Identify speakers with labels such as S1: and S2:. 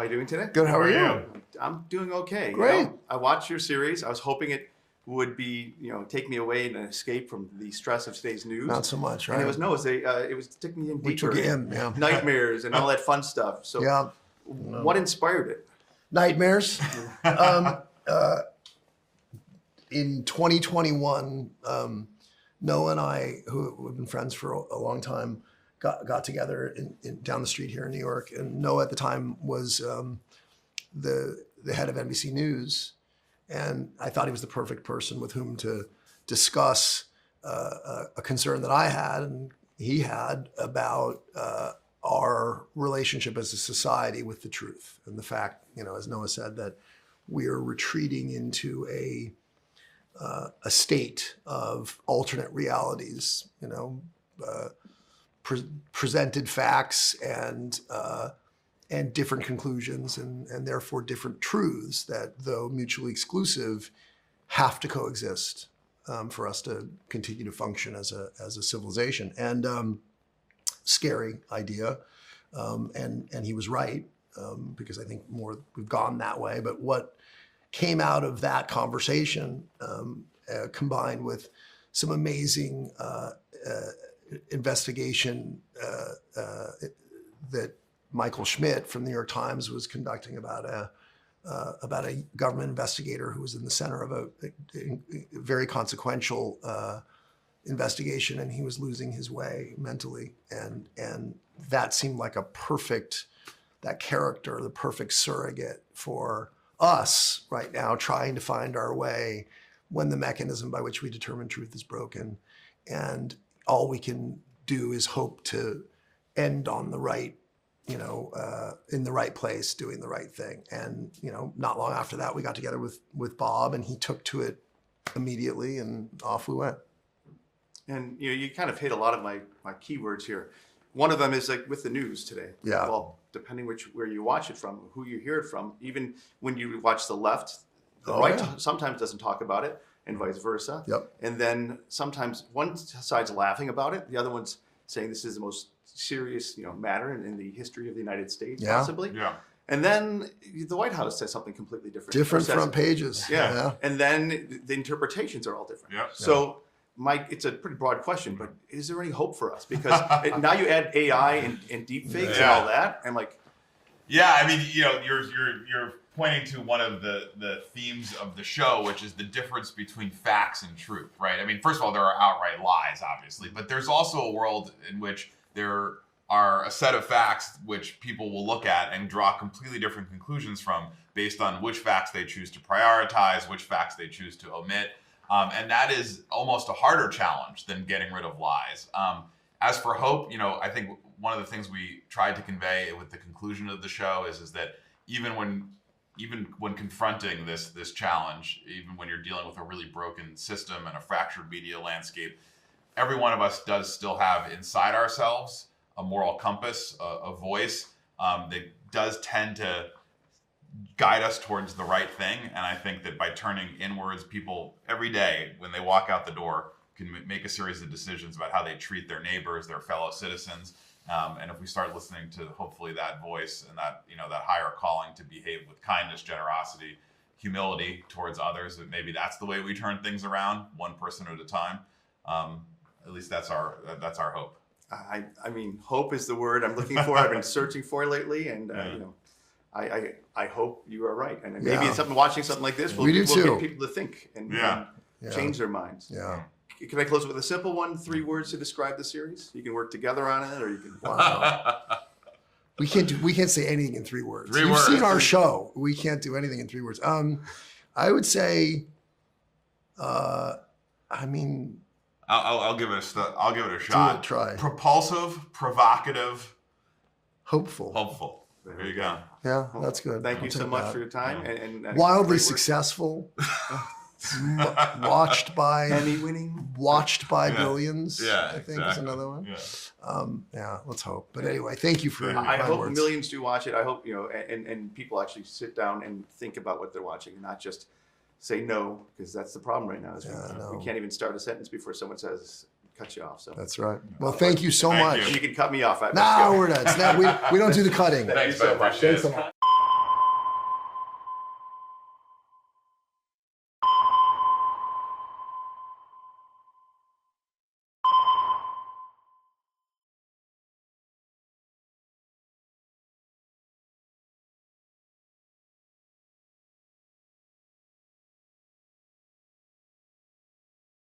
S1: How are you doing today?
S2: Good. How are you?
S1: I'm doing okay.
S2: Great.
S1: You know, I watched your series. I was hoping it would be, take me away and an escape from the stress of today's news.
S2: Not so much, right?
S1: And it was taking me in
S2: We
S1: deeper.
S2: took you in, yeah.
S1: Nightmares and all that fun stuff. So,
S2: Yeah.
S1: what inspired it?
S2: Nightmares. In 2021, Noah and I, who have been friends for a long time, got together down the street here in New York. And Noah at the time was the head of NBC News. And I thought he was the perfect person with whom to discuss a concern that I had and he had about our relationship as a society with the truth. And the fact, as Noah said, that we are retreating into a state of alternate realities, presented facts and different conclusions and therefore different truths that, though mutually exclusive, have to coexist for us to continue to function as a civilization. And scary idea, and he was right, because I think we've gone that way. But what came out of that conversation, combined with some amazing investigation that Michael Schmidt from the New York Times was conducting about a government investigator who was in the center of a very consequential investigation, and he was losing his way mentally, and that seemed like that character, the perfect surrogate for us right now, trying to find our way when the mechanism by which we determine truth is broken, and all we can do is hope to end on the right, in the right place, doing the right thing. And not long after that, we got together with Bob, and he took to it immediately, and off we went.
S1: And you kind of hit a lot of my keywords here. One of them is like with the news today.
S2: Yeah.
S1: Well, depending where you watch it from, who you hear it from, even when you watch the left, the right sometimes doesn't talk about it, and vice versa.
S2: Yep.
S1: And then sometimes one side's laughing about it, the other one's saying this is the most serious, matter in the history of the United States, possibly.
S3: Yeah.
S1: And then the White House says something completely different.
S2: Different front pages.
S1: Yeah. And then the interpretations are all different.
S3: Yeah.
S1: So, Mike, it's a pretty broad question, but is there any hope for us? Because now you add AI and deep fakes and all that, and
S3: yeah, I mean, you're pointing to one of the themes of the show, which is the difference between facts and truth, right? I mean, first of all, there are outright lies, obviously, but there's also a world in which there are a set of facts which people will look at and draw completely different conclusions from based on which facts they choose to prioritize, which facts they choose to omit. And that is almost a harder challenge than getting rid of lies. As for hope, I think one of the things we tried to convey with the conclusion of the show is that even when confronting this challenge, even when you're dealing with a really broken system and a fractured media landscape, every one of us does still have inside ourselves a moral compass, a voice that does tend to guide us towards the right thing. And I think that by turning inwards, people every day when they walk out the door can make a series of decisions about how they treat their neighbors, their fellow citizens. And if we start listening to hopefully that voice and that that higher calling to behave with kindness, generosity, humility towards others, that maybe that's the way we turn things around, one person at a time. At least that's our hope.
S1: I mean, hope is the word I'm looking for. I've been searching for lately, and I hope you are right. And maybe it's something, watching something like this will get people to think and change their minds.
S2: Yeah.
S1: Can I close with a simple one? 3 words to describe the series. You can work together on it, or you can.
S2: We can't say anything in 3 words.
S3: You've
S2: seen our show. We can't do anything in 3 words. I would say,
S3: I'll give it a shot.
S2: Try.
S3: Propulsive, provocative,
S2: hopeful.
S3: There you go.
S2: Yeah, that's good.
S1: Thank you so much for your time. And
S2: wildly successful. Watched by
S1: Emmy-winning.
S2: Watched by billions.
S3: Yeah,
S2: I think is another one.
S3: Yeah.
S2: Let's hope. But anyway, thank you for your
S1: I
S2: kind
S1: hope
S2: words.
S1: millions do watch it. I hope and people actually sit down and think about what they're watching and not just say no, because that's the problem right now. Is we can't even start a sentence before someone says cut you off. So
S2: that's right. Well, thank you so much.
S1: You can cut me off.
S2: No, we're not. We don't do the cutting.
S3: Thanks so much.